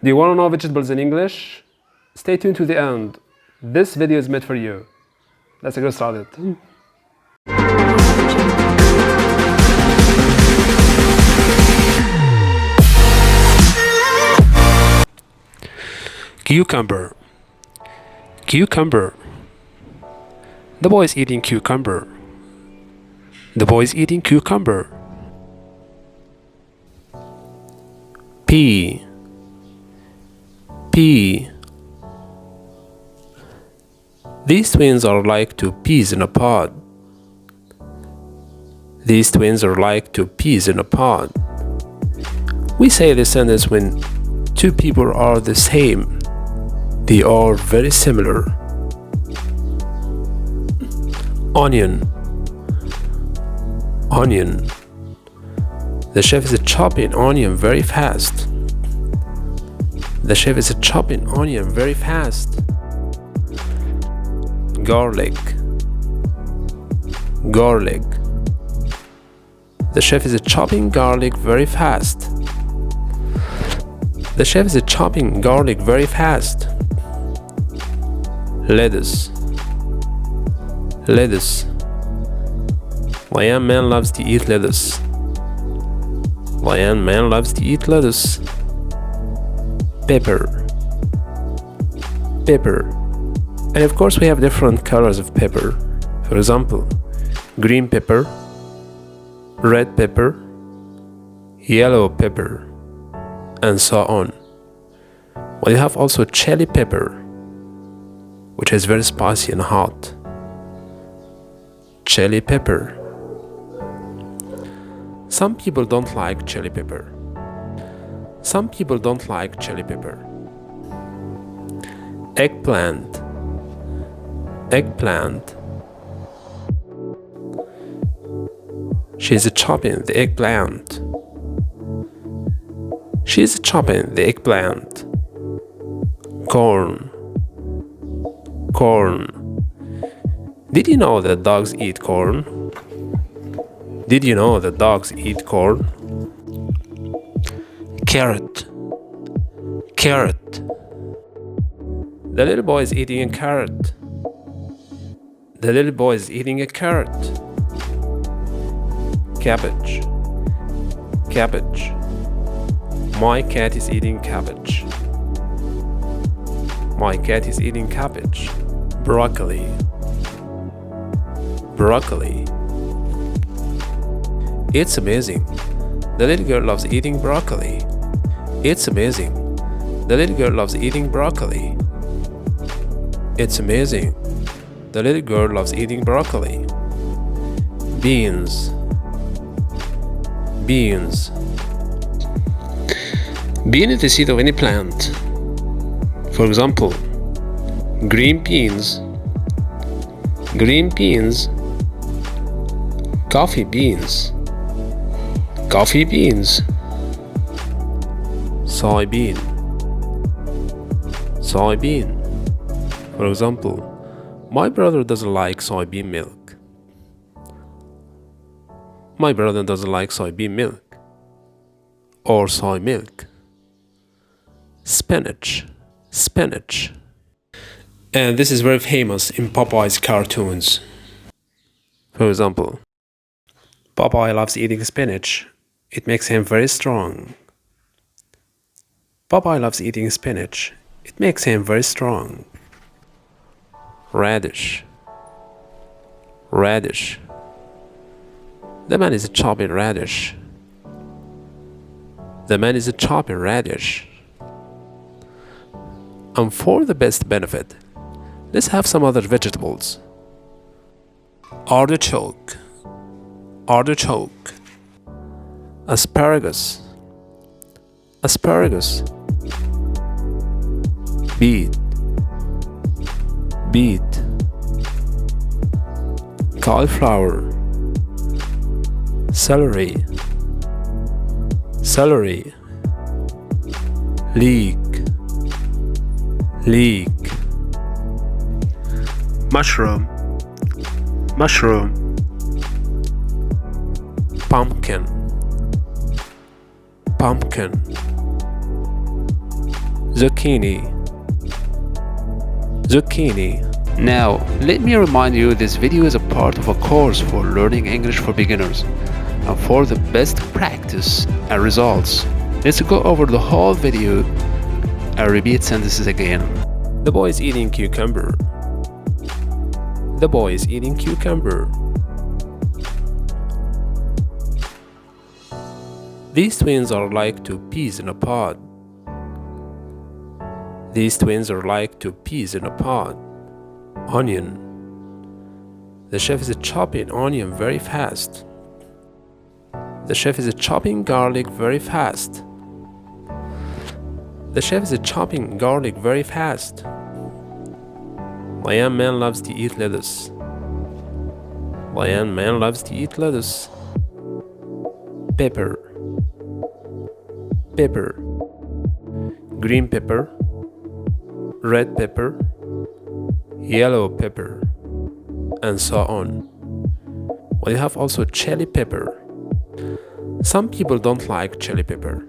Do you want to know vegetables in English? Stay tuned to the end. This video is made for you. Let's get started. Cucumber. Cucumber. The boy is eating cucumber. The boy is eating cucumber. Pea. Pea. These twins are like two peas in a pod. These twins are like two peas in a pod. We say this sentence when two people are the same. They are very similar. Onion. Onion. The chef is chopping onion very fast. The chef is chopping onion very fast. Garlic. Garlic. The chef is chopping garlic very fast. The chef is chopping garlic very fast. Lettuce. Lettuce. My young man loves to eat lettuce. My young man loves to eat lettuce. Pepper. Pepper. And of course we have different colors of pepper. For example, green pepper, red pepper, yellow pepper, and so on. We have also chili pepper, which is very spicy and hot. Chili pepper. Some people don't like chili pepper. Some people don't like chili pepper. Eggplant. Eggplant. She's chopping the eggplant. She's chopping the eggplant. Corn. Corn. Did you know that dogs eat corn? Did you know that dogs eat corn? Carrot. Carrot. The little boy is eating a carrot. The little boy is eating a carrot. Cabbage. Cabbage. My cat is eating cabbage. My cat is eating cabbage. Broccoli. Broccoli. It's amazing. The little girl loves eating broccoli. It's amazing. The little girl loves eating broccoli. It's amazing. The little girl loves eating broccoli. Beans. Beans. Bean is the seed of any plant. For example, green beans. Green beans. Coffee beans. Coffee beans. Soybean. Soybean. For example, my brother doesn't like soybean milk. My brother doesn't like soybean milk or soy milk. Spinach. Spinach. And this is very famous in Popeye's cartoons. For example, Popeye loves eating spinach. It makes him very strong. Popeye loves eating spinach. It makes him very strong. Radish. Radish. The man is chopping radish. The man is chopping radish. And for the best benefit, let's have some other vegetables. Artichoke. Artichoke. Asparagus. Asparagus. Beet. Beet. Cauliflower. Celery. Celery. Leek. Leek. Mushroom. Mushroom. Pumpkin. Pumpkin. zucchini, zucchini. Now, let me remind you this video is a part of a course for learning English for beginners and for the best practice and results. Let's go over the whole video and repeat sentences again. The boy is eating cucumber. The boy is eating cucumber. These twins are like two peas in a pod. These twins are like two peas in a pod. Onion. The chef is chopping onion very fast. The chef is chopping garlic very fast. The chef is chopping garlic very fast. My young man loves to eat lettuce. My young man loves to eat lettuce. Pepper. Pepper. Green pepper. Red pepper. Yellow pepper. And so on. We have also chili pepper. Some people don't like chili pepper.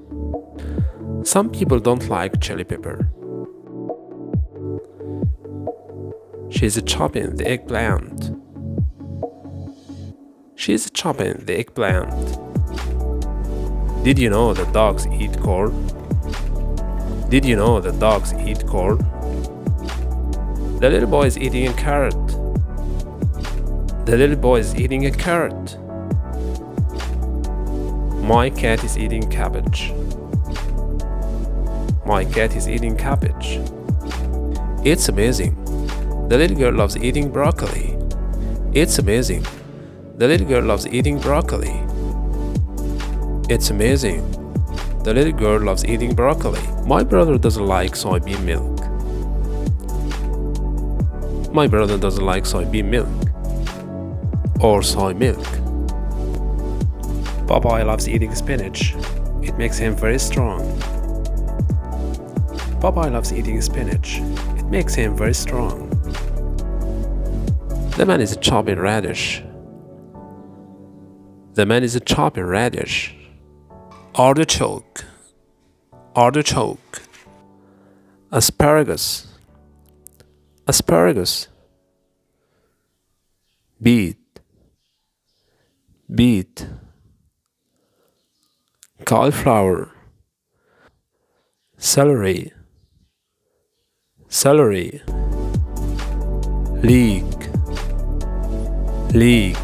Some people don't like chili pepper. She's chopping the eggplant. She's chopping the eggplant. Did you know that dogs eat corn? Did you know that dogs eat corn? The little boy is eating a carrot. The little boy is eating a carrot. My cat is eating cabbage. My cat is eating cabbage. It's amazing. The little girl loves eating broccoli. It's amazing. The little girl loves eating broccoli. It's amazing. The little girl loves eating broccoli. My brother doesn't like soybean milk. My brother doesn't like soybean milk. Or soy milk. Popeye loves eating spinach. It makes him very strong. Popeye loves eating spinach. It makes him very strong. The man is chopping radish. The man is chopping radish. Artichoke. Artichoke. Asparagus. Asparagus. Beet. Beet. Cauliflower. Celery. Celery. Leek. Leek.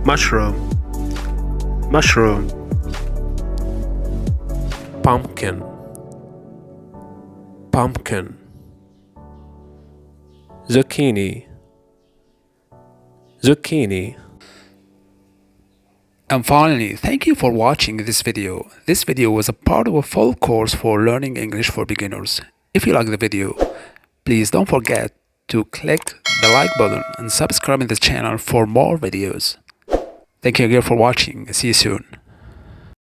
Mushroom. Mushroom. Pumpkin. Pumpkin. Zucchini. Zucchini. And finally, thank you for watching this video. This video was a part of a full course for learning English for beginners. If you like the video, please don't forget to click the like button and subscribe to this channel for more videos. Thank you again for watching. See you soon.